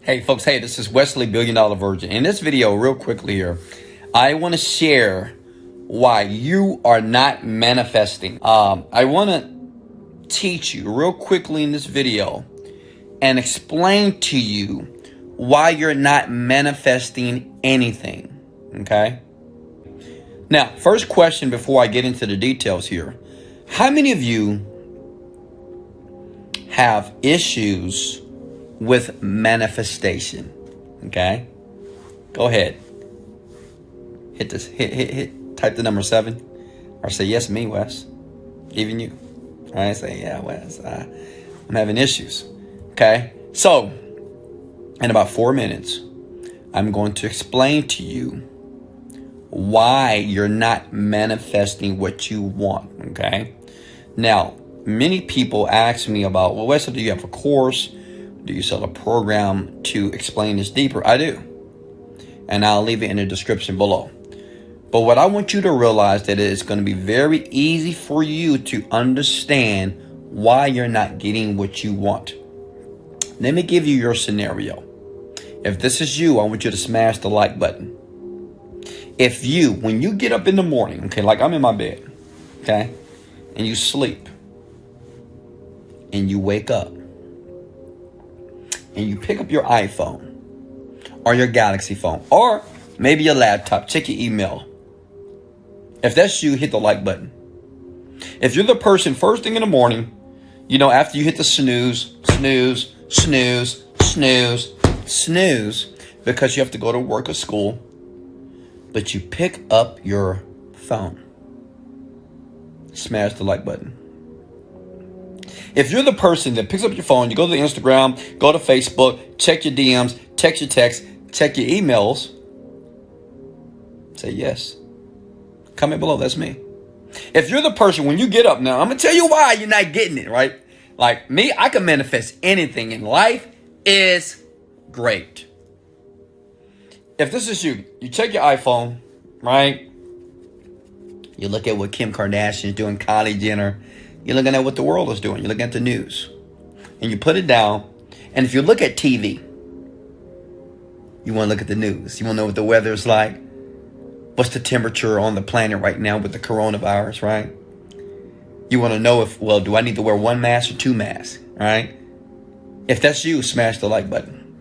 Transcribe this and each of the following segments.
Hey folks, hey, this is Wesley Billion Dollar Virgin. In this video, real quickly here, I want to share why you are not manifesting. I want to teach you real quickly in this video and explain to you why you're not manifesting anything. Okay? Now, first question before I get into the details here. How many of you have issues with manifestation? Okay, go ahead, hit this, hit type the number 7 or say yes, me, Wes, even you. All right, say yeah, Wes, I'm having issues. Okay, so in about 4 minutes I'm going to explain to you why you're not manifesting what you want. Okay, now many people ask me about, well, Wesley, do you have a course? Do you sell a program to explain this deeper? I do. And I'll leave it in the description below. But what I want you to realize that it's going to be very easy for you to understand why you're not getting what you want. Let me give you your scenario. If this is you, I want you to smash the like button. If you, when you get up in the morning, okay, like I'm in my bed, okay, and you sleep, and you wake up, and you pick up your iPhone or your Galaxy phone or maybe your laptop, check your email. If that's you, hit the like button. If you're the person first thing in the morning, you know, after you hit the snooze, because you have to go to work or school, but you pick up your phone, smash the like button. If you're the person that picks up your phone, you go to Instagram, go to Facebook, check your DMs, check your texts, check your emails, say yes. Comment below, that's me. If you're the person, when you get up now, I'm going to tell you why you're not getting it, right? Like me, I can manifest anything in life is great. If this is you, you check your iPhone, right? You look at what Kim Kardashian is doing, Kylie Jenner. You're looking at what the world is doing. You're looking at the news. And you put it down. And if you look at TV, you want to look at the news. You want to know what the weather is like. What's the temperature on the planet right now with the coronavirus, right? You want to know if, well, do I need to wear 1 mask or 2 masks, right? If that's you, smash the like button.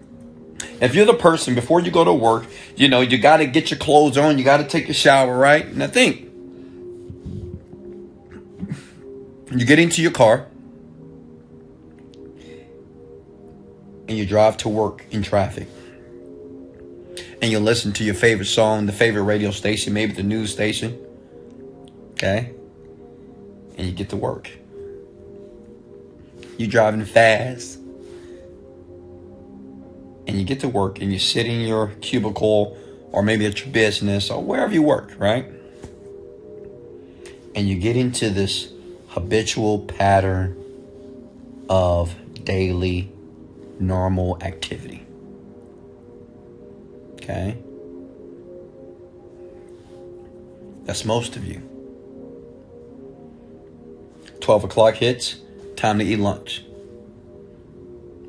If you're the person, before you go to work, you know, you got to get your clothes on. You got to take a shower, right? Now think. You get into your car and you drive to work in traffic and you listen to your favorite song, the favorite radio station, maybe the news station. Okay. And you get to work. You're driving fast and you get to work and you sit in your cubicle or maybe at your business or wherever you work, right? And you get into this habitual pattern of daily normal activity. Okay? That's most of you. 12 o'clock hits, time to eat lunch.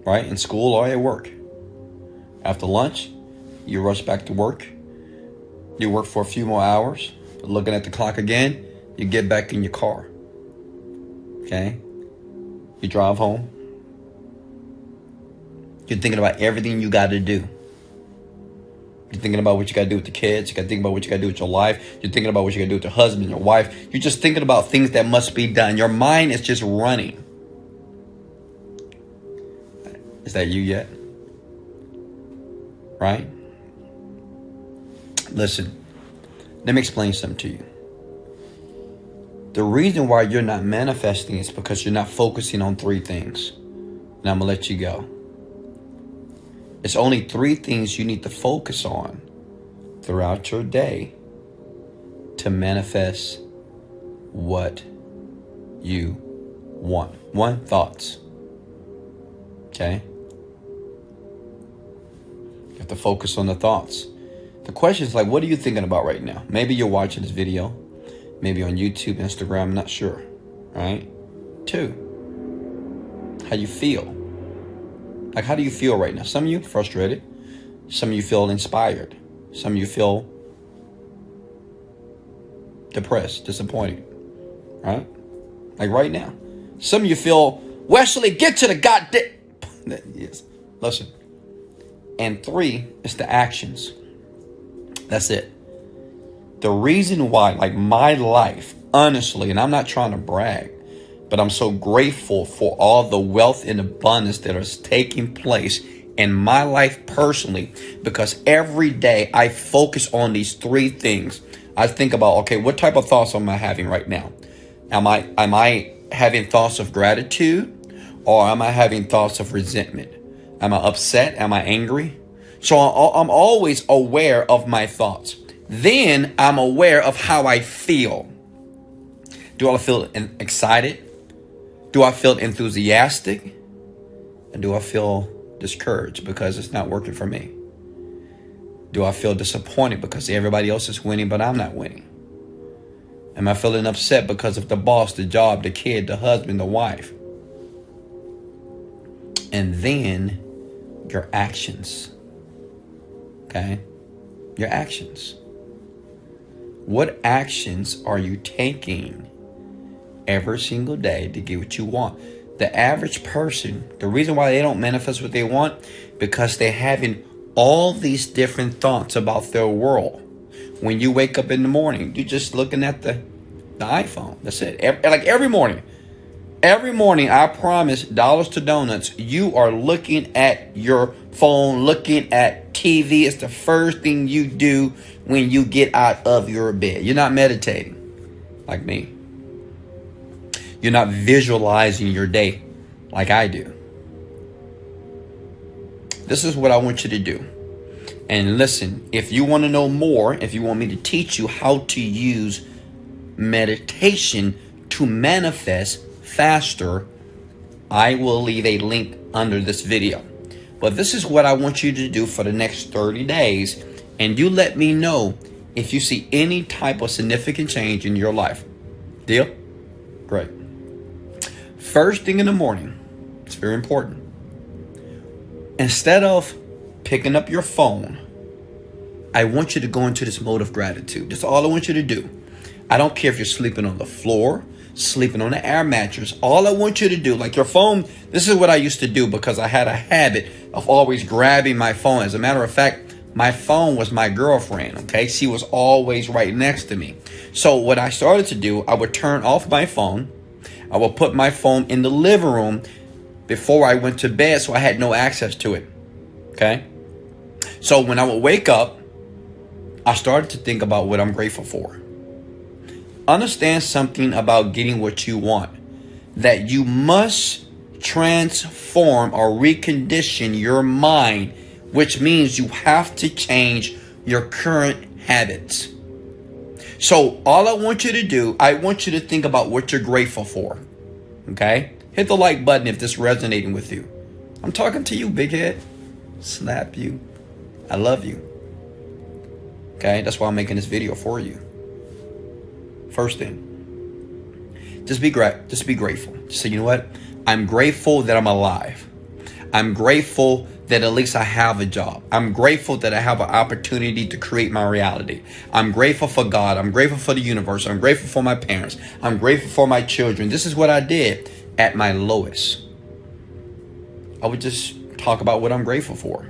Right? In school or at work. After lunch, you rush back to work. You work for a few more hours. Looking at the clock again, you get back in your car. Okay, you drive home. You're thinking about everything you got to do. You're thinking about what you got to do with the kids. You got to think about what you got to do with your life. You're thinking about what you got to do with your husband, your wife. You're just thinking about things that must be done. Your mind is just running. Is that you yet? Right? Listen, let me explain something to you. The reason why you're not manifesting is because you're not focusing on 3 things. And I'm going to let you go. It's only 3 things you need to focus on throughout your day to manifest what you want. 1, thoughts. Okay? You have to focus on the thoughts. The question is like, what are you thinking about right now? Maybe you're watching this video. Maybe on YouTube, Instagram, I'm not sure. Right? 2, how you feel. Like, how do you feel right now? Some of you frustrated. Some of you feel inspired. Some of you feel depressed, disappointed, right? Like right now. Some of you feel, Wesley, get to the goddamn. Yes, listen. And 3 is the actions. That's it. The reason why, like my life, honestly, and I'm not trying to brag, but I'm so grateful for all the wealth and abundance that is taking place in my life personally, because every day I focus on these 3 things. I think about, okay, what type of thoughts am I having right now? Am I having thoughts of gratitude, or am I having thoughts of resentment? Am I upset? Am I angry? So I'm always aware of my thoughts. Then I'm aware of how I feel. Do I feel excited? Do I feel enthusiastic? And do I feel discouraged because it's not working for me? Do I feel disappointed because everybody else is winning but I'm not winning? Am I feeling upset because of the boss, the job, the kid, the husband, the wife? And then your actions. Okay? Your actions. What actions are you taking every single day to get what you want? The average person, the reason why they don't manifest what they want, because they're having all these different thoughts about their world. When you wake up in the morning, you're just looking at the iPhone. That's it. Every morning. Every morning, I promise, dollars to donuts, you are looking at your phone, looking at TV. It's the first thing you do when you get out of your bed. You're not meditating like me. You're not visualizing your day like I do. This is what I want you to do. And listen, if you want to know more, if you want me to teach you how to use meditation to manifest faster, I will leave a link under this video. But this is what I want you to do for the next 30 days. And you let me know if you see any type of significant change in your life. Deal? Great. First thing in the morning, it's very important. Instead of picking up your phone, I want you to go into this mode of gratitude. That's all I want you to do. I don't care if you're sleeping on the floor, sleeping on an air mattress. All I want you to do, like your phone, this is what I used to do because I had a habit of always grabbing my phone. As a matter of fact, my phone was my girlfriend, okay? She was always right next to me. So what I started to do, I would turn off my phone. I would put my phone in the living room before I went to bed, so I had no access to it, okay? So when I would wake up, I started to think about what I'm grateful for. Understand something about getting what you want, that you must transform or recondition your mind, which means you have to change your current habits. So all I want you to do, I want you to think about what you're grateful for. Okay? Hit the like button if this is resonating with you. I'm talking to you, big head. Slap you. I love you. Okay? That's why I'm making this video for you. First thing, just be grateful. Just say, you know what? I'm grateful that I'm alive. I'm grateful that at least I have a job. I'm grateful that I have an opportunity to create my reality. I'm grateful for God. I'm grateful for the universe. I'm grateful for my parents. I'm grateful for my children. This is what I did at my lowest. I would just talk about what I'm grateful for.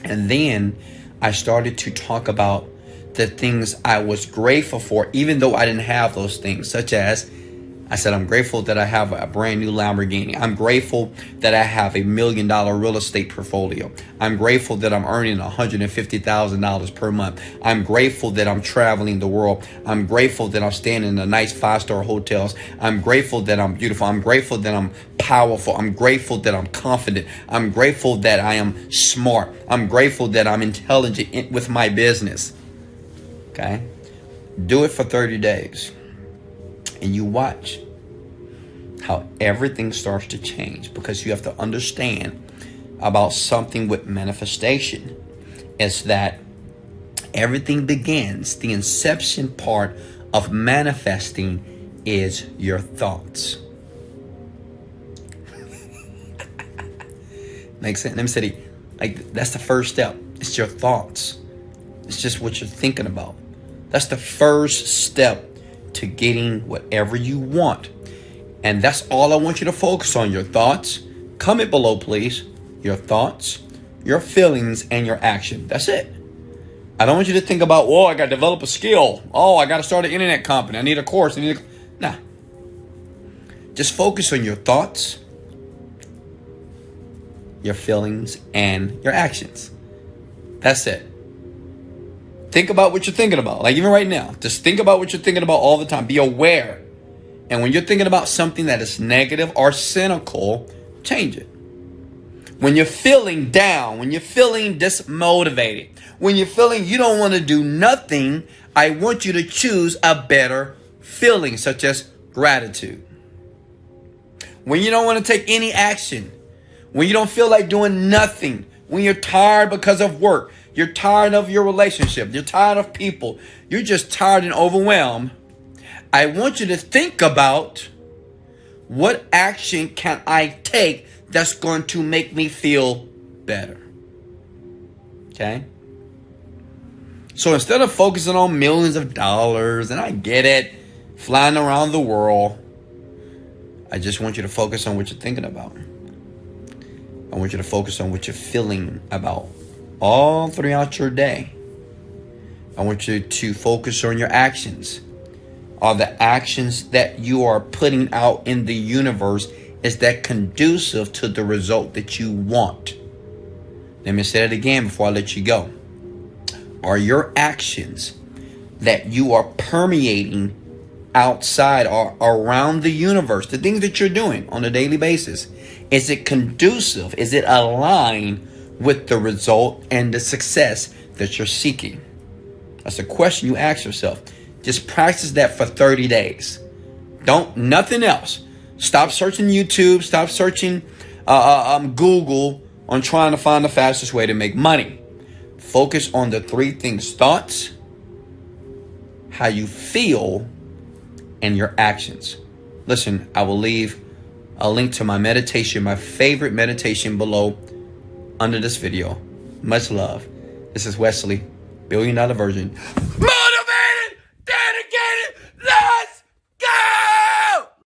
And then I started to talk about the things I was grateful for, even though I didn't have those things, such as I said, I'm grateful that I have a brand new Lamborghini. I'm grateful that I have $1 million real estate portfolio. I'm grateful that I'm earning $150,000 per month. I'm grateful that I'm traveling the world. I'm grateful that I'm staying in the nice 5-star hotels. I'm grateful that I'm beautiful. I'm grateful that I'm powerful. I'm grateful that I'm confident. I'm grateful that I am smart. I'm grateful that I'm intelligent with my business. Okay? Do it for 30 days. And you watch how everything starts to change, because you have to understand about something with manifestation is that everything begins, the inception part of manifesting is your thoughts. Makes sense? Let me say, like, that's the first step. It's your thoughts. It's just what you're thinking about. That's the first step to getting whatever you want. And that's all I want you to focus on. Your thoughts. Comment below, please. Your thoughts, your feelings, and your action. That's it. I don't want you to think about, I got to develop a skill. I got to start an internet company. I need a course. Nah. Just focus on your thoughts, your feelings, and your actions. That's it. Think about what you're thinking about. Like even right now, just think about what you're thinking about all the time. Be aware. And when you're thinking about something that is negative or cynical, change it. When you're feeling down, when you're feeling dismotivated, when you're feeling you don't want to do nothing, I want you to choose a better feeling, such as gratitude. When you don't want to take any action, when you don't feel like doing nothing, when you're tired because of work, you're tired of your relationship, you're tired of people, you're just tired and overwhelmed, I want you to think about what action can I take that's going to make me feel better. Okay? So instead of focusing on millions of dollars, and I get it, flying around the world, I just want you to focus on what you're thinking about. I want you to focus on what you're feeling about all throughout your day. I want you to focus on your actions. Are the actions that you are putting out in the universe, is that conducive to the result that you want? Let me say that again before I let you go. Are your actions that you are permeating outside or around the universe, the things that you're doing on a daily basis, is it conducive? Is it aligned with the result and the success that you're seeking? That's a question you ask yourself. Just practice that for 30 days. Nothing else. Stop searching YouTube. Stop searching Google on trying to find the fastest way to make money. Focus on the 3 things: thoughts, how you feel, and your actions. Listen, I will leave a link to my meditation, my favorite meditation, below under this video. Much love. This is Wesley, $1 Billion Virgin.